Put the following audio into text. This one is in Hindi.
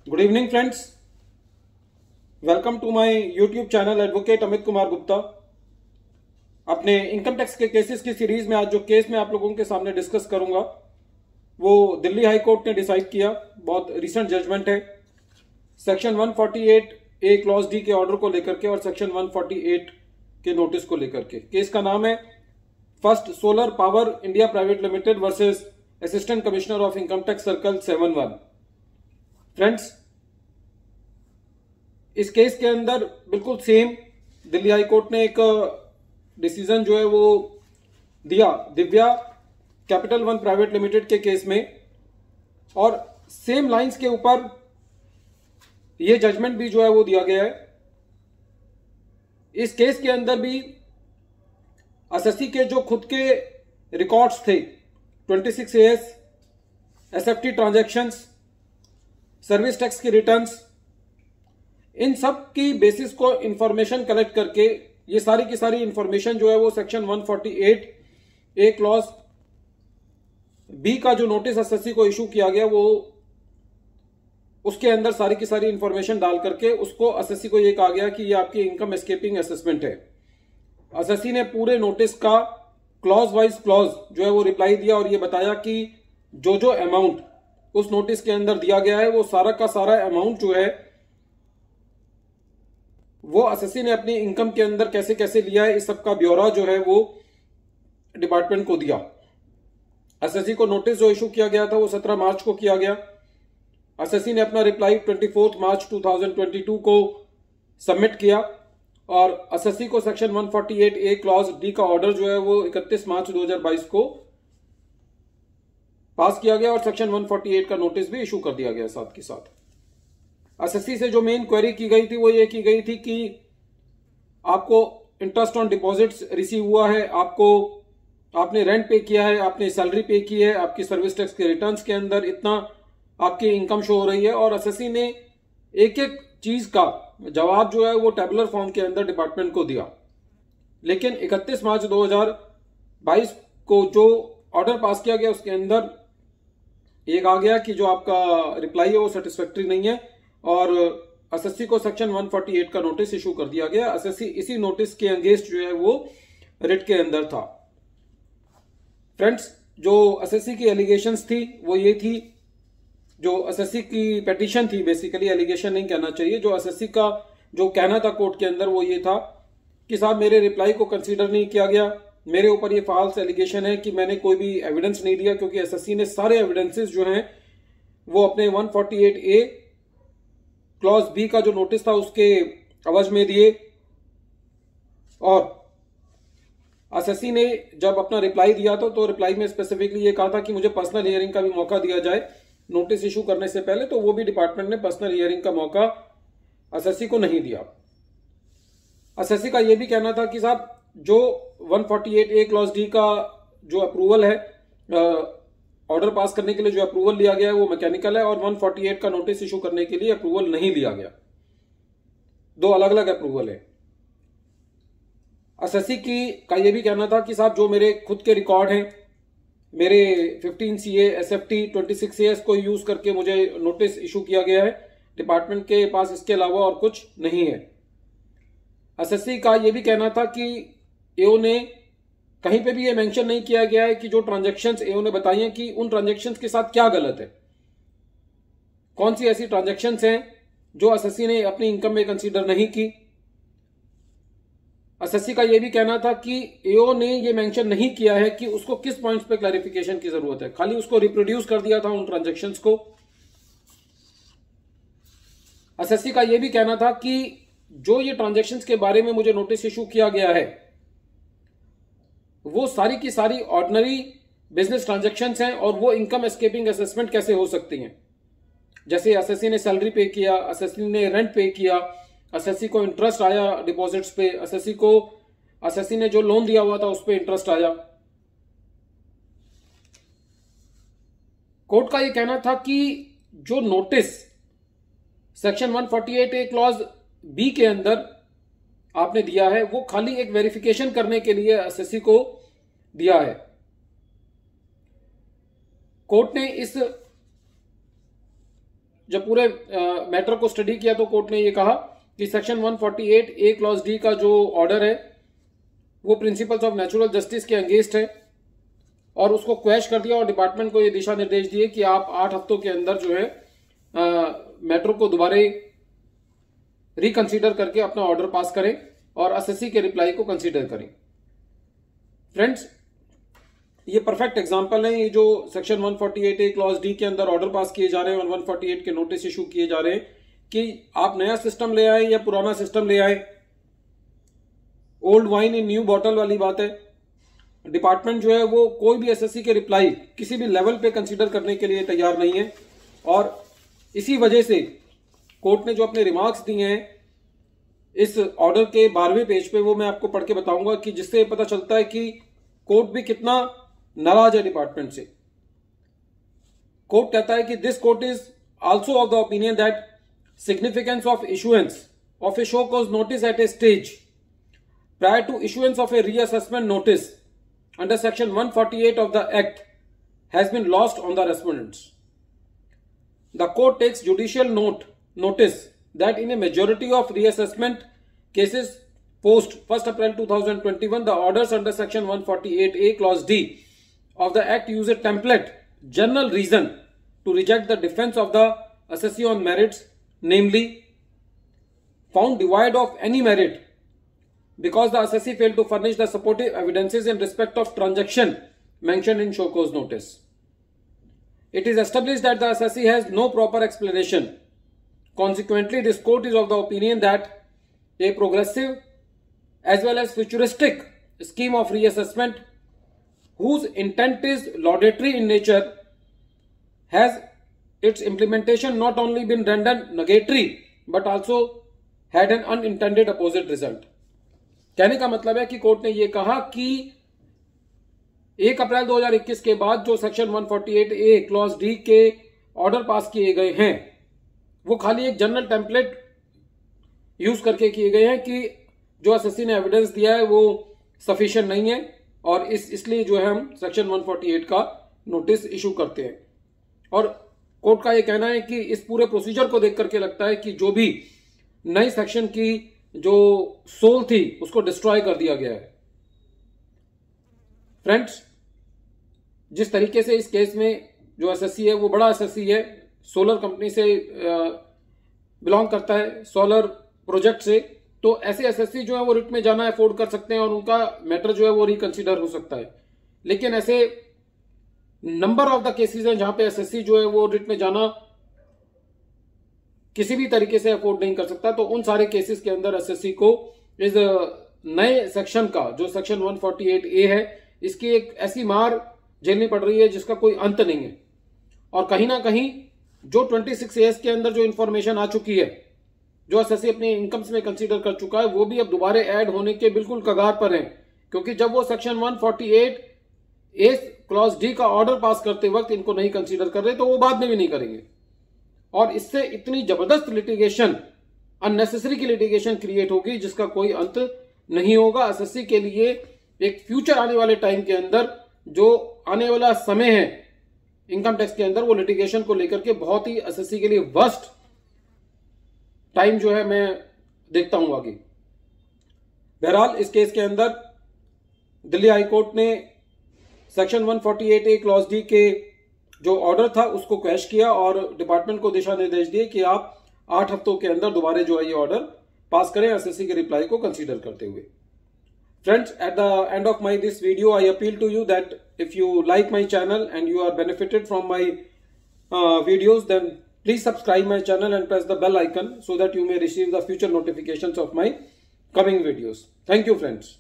Good evening friends, welcome to my YouTube channel advocate Amit Kumar Gupta. अपने इनकम टैक्स के केसेस की सीरीज में आज जो केस मैं आप लोगों के सामने डिस्कस करूंगा वो दिल्ली हाई कोर्ट ने डिसाइड किया, बहुत रिसेंट जजमेंट है। सेक्शन 148 ए क्लॉज डी के ऑर्डर को लेकर के और सेक्शन 148 के नोटिस को लेकर के। केस का नाम है first solar power India private limited versus assistant commissioner of income tax circle 7-1। Friends, इस केस के अंदर बिल्कुल सेम दिल्ली हाई कोर्ट ने एक डिसीजन जो है वो दिया Divya capital one private limited के केस में, और सेम लाइंस के ऊपर ये जजमेंट भी जो है वो दिया गया है। इस केस के अंदर भी एसएससी के जो खुद के रिकॉर्ड्स थे 26 as, SFT transactions, service tax की रिटर्न्स, इन सब की बेसिस को इंफॉर्मेशन कलेक्ट करके ये सारी की सारी इंफॉर्मेशन जो है वो सेक्शन 148 ए क्लॉज बी का जो नोटिस एसएससी को इशू किया गया वो उसके अंदर सारी की सारी इंफॉर्मेशन डाल करके उसको एसएससी को ये कहा गया कि ये आपकी इनकम एस्केपिंग असेसमेंट है। एसएससी ने पूरे नोटिस का क्लॉज वाइज क्लॉज जो है वो रिप्लाई दिया और ये बताया कि जो अमाउंट उस नोटिस के अंदर दिया गया है वो सारा का सारा अमाउंट जो है वो एसएससी ने अपनी इनकम के अंदर कैसे कैसे लिया है, इस सब का ब्यौरा जो है वो डिपार्टमेंट को दिया। एसएससी को नोटिस जो इशू किया गया था वो 17 मार्च को किया गया। एसएससी ने अपना रिप्लाई 24 मार्च 2022 को सबमिट किया और एसएससी को सेक्शन 148 ए क्लॉज डी का ऑर्डर जो है वो 31 मार्च 2022 को पास किया गया और सेक्शन 148 का नोटिस भी इशू कर दिया गया साथ के साथ। एसएससी से जो मेन क्वेरी की गई थी वो ये की गई थी कि आपको इंटरेस्ट ऑन डिपॉजिट्स रिसीव हुआ है, आपने रेंट पे किया है, आपने सैलरी पे की है, आपकी सर्विस टैक्स के रिटर्न्स के अंदर इतना आपकी इनकम शो हो रही है, और एसएससी ने एक एक चीज का जवाब जो है वो टेबुलर फॉर्म के अंदर डिपार्टमेंट को दिया। लेकिन 31 मार्च 2022 को जो ऑर्डर पास किया गया उसके अंदर एक आ गया कि जो आपका रिप्लाई है वो सेटिस्फैक्ट्री नहीं है और एसएससी को सेक्शन 148 का नोटिस इशू कर दिया गया। एसएससी इसी नोटिस के अगेंस्ट जो है वो रिट के अंदर था। फ्रेंड्स, जो एसएससी की एलिगेशंस थी वो ये थी, जो एसएससी की पेटिशन थी, बेसिकली एलिगेशन नहीं कहना चाहिए, जो एसएससी का जो कहना था कोर्ट के अंदर वो ये था कि साहब मेरे रिप्लाई को कंसीडर नहीं किया गया, मेरे ऊपर ये फॉल्स एलिगेशन है कि मैंने कोई भी एविडेंस नहीं दिया, क्योंकि एसएससी ने सारे एविडेंसेस जो हैं वो अपने 148 ए क्लॉज बी का जो नोटिस था उसके अवज में दिए। और एसएससी ने जब अपना रिप्लाई दिया तो रिप्लाई में स्पेसिफिकली ये कहा था कि मुझे पर्सनल हियरिंग का भी मौका दिया जाए नोटिस इशू करने से पहले, तो वो भी डिपार्टमेंट ने पर्सनल हियरिंग का मौका एसएससी को नहीं दिया। एसएससी का ये भी कहना था कि साहब जो 148 ए क्लॉज डी का जो अप्रूवल है, ऑर्डर पास करने के लिए जो अप्रूवल लिया गया है वो मैकेनिकल है, और 148 का नोटिस इशू करने के लिए अप्रूवल नहीं लिया गया। दो अलग अलग अप्रूवल है। एसएससी का ये भी कहना था कि साहब जो मेरे खुद के रिकॉर्ड हैं, मेरे 15 सीए, एसएफटी, 26 एएस को यूज करके मुझे नोटिस इशू किया गया है, डिपार्टमेंट के पास इसके अलावा और कुछ नहीं है। एसएससी का ये भी कहना था कि एओ ने कहीं पे भी ये मेंशन नहीं किया गया है कि जो ट्रांजैक्शंस एओ ने बताई हैं कि उन ट्रांजैक्शंस के साथ क्या गलत है, कौन सी ऐसी ट्रांजैक्शंस हैं जो एसएससी ने अपनी इनकम में कंसीडर नहीं की। एसएससी का ये भी कहना था कि एओ ने ये मेंशन नहीं किया है कि उसको किस पॉइंट्स पे क्लैरिफिकेशन की जरूरत है, खाली उसको रिप्रोड्यूस कर दिया था उन ट्रांजैक्शंस को। एसएससी का ये भी कहना था कि जो ये ट्रांजैक्शंस के बारे में मुझे नोटिस इशू किया गया है वो सारी की सारी ऑर्डिनरी बिजनेस ट्रांजैक्शंस हैं और वो इनकम एस्केपिंग असेसमेंट कैसे हो सकती हैं। जैसे एसएससी ने सैलरी पे किया, एसएससी ने रेंट पे किया, एसएससी को इंटरेस्ट आया डिपॉजिट्स पे, एसएससी ने जो लोन दिया हुआ था उस पे इंटरेस्ट आया। कोर्ट का ये कहना था कि जो notice section 148 A clause B के अंदर आपने दिया है वो खाली एक वेरिफिकेशन करने के लिए एसएससी को दिया है। कोर्ट ने इस जब पूरे मैटर को स्टडी किया तो कोर्ट ने ये कहा कि सेक्शन 148 ए क्लॉज डी का जो ऑर्डर है वो प्रिंसिपल्स ऑफ नेचुरल जस्टिस के अगेंस्ट है और उसको क्वैश कर दिया और डिपार्टमेंट को ये दिशा निर्देश दिए कि आप 8 हफ्तों के अंदर जो है मैटर को दोबारा रिकंसीडर करके अपना ऑर्डर पास करें और एसएससी के रिप्लाई को कंसीडर करें। फ्रेंड्स, ये परफेक्ट एग्जांपल है, ये जो सेक्शन 148 ए क्लॉज डी के अंदर ऑर्डर पास किए जा रहे हैं और 148 के नोटिस इशू किए जा रहे हैं कि आप नया सिस्टम ले आए या पुराना सिस्टम ले आए, old wine in new bottle वाली बात है। डिपार्टमेंट जो है वो कोई भी एसएससी के रिप्लाई किसी भी लेवल पे कंसीडर करने के लिए तैयार नहीं है और इसी वजह से कोर्ट ने जो अपने रिमार्क्स दिए हैं इस ऑर्डर के 12वें पेज पे वो मैं आपको पढ़ के बताऊंगा कि जिससे पता चलता है कि कोर्ट भी कितना नाराज है डिपार्टमेंट से। कोर्ट कहता है कि this court is also of the opinion that significance of issuance of a show cause notice at a stage prior to issuance of a reassessment notice under section 148 of the act has been lost on the respondents. The court takes judicial notice that in a majority of reassessment cases post 1st April 2021 the orders under section 148A clause D of the act use a template general reason to reject the defense of the assessee on merits, namely found devoid of any merit because the assessee failed to furnish the supportive evidences in respect of transaction mentioned in show cause notice. It is established that the assessee has no proper explanation. Consequently, this court is of the opinion that a progressive as well as futuristic scheme of reassessment whose intent is laudatory in nature has its implementation not only been rendered nugatory but also had an unintended opposite result. कहने का मतलब है कि कोर्ट ने यह कहा कि 1 अप्रैल 2021 के बाद जो सेक्शन 148 ए क्लॉज डी के ऑर्डर पास किए गए हैं वो खाली एक जनरल टेम्पलेट यूज करके किए गए हैं कि जो एसएससी ने एविडेंस दिया है वो सफिशिएंट नहीं है और इसलिए जो है हम सेक्शन 148 का नोटिस इशू करते हैं। और कोर्ट का यह कहना है कि इस पूरे प्रोसीजर को देख करके लगता है कि जो भी नई सेक्शन की जो सोल थी उसको डिस्ट्रॉय कर दिया गया है। फ्रेंड्स, जिस तरीके से इस केस में जो एसएससी है वो बड़ा एसएससी है, सोलर कंपनी से बिलोंग करता है, सोलर प्रोजेक्ट से, तो ऐसे एसएससी जो है वो रिट में जाना अफोर्ड कर सकते हैं और उनका मैटर जो है वो रिकंसिडर हो सकता है। लेकिन ऐसे नंबर ऑफ द केसेस हैं जहां पे एसएससी जो है वो रिट में जाना किसी भी तरीके से अफोर्ड नहीं कर सकता, तो उन सारे केसेस के अंदर एसएससी को इस नए सेक्शन का जो सेक्शन 148 ए है इसकी एक ऐसी मार झेलनी पड़ रही है जिसका कोई अंत नहीं है। और कहीं ना कहीं जो 26 एस के अंदर जो इंफॉर्मेशन आ चुकी है, जो एसएससी अपने इनकम्स में कंसीडर कर चुका है, वो भी अब दोबारा ऐड होने के बिल्कुल कगार पर है, क्योंकि जब वो सेक्शन 148 ए क्लॉज डी का ऑर्डर पास करते वक्त इनको नहीं कंसीडर कर रहे तो वो बाद में भी नहीं करेंगे। और इससे इतनी जबरदस्त लिटिगेशन, अननेसेसरी की लिटिगेशन क्रिएट होगी जिसका कोई अंत नहीं होगा। एसएससी के लिए एक फ्यूचर आने वाले टाइम के अंदर जो आने वाला समय है इनकम टैक्स के अंदर, वो लिटिगेशन को लेकर के बहुत ही एसएससी के लिए वर्स्ट टाइम जो है मैं देखता हूं आगे। बहरहाल इस केस के अंदर दिल्ली हाई कोर्ट ने सेक्शन 148 ए क्लॉज डी के जो ऑर्डर था उसको क्वैश किया और डिपार्टमेंट को दिशा निर्देश दिए कि आप 8 हफ्तों के अंदर दोबारा जो है ये ऑर्डर पास करें एसएससी के रिप्लाई को कंसीडर करते हुए। Friends, at the end of my this video I appeal to you that if you like my channel and you are benefited from my videos then please subscribe my channel and press the bell icon so that you may receive the future notifications of my coming videos. Thank you, friends.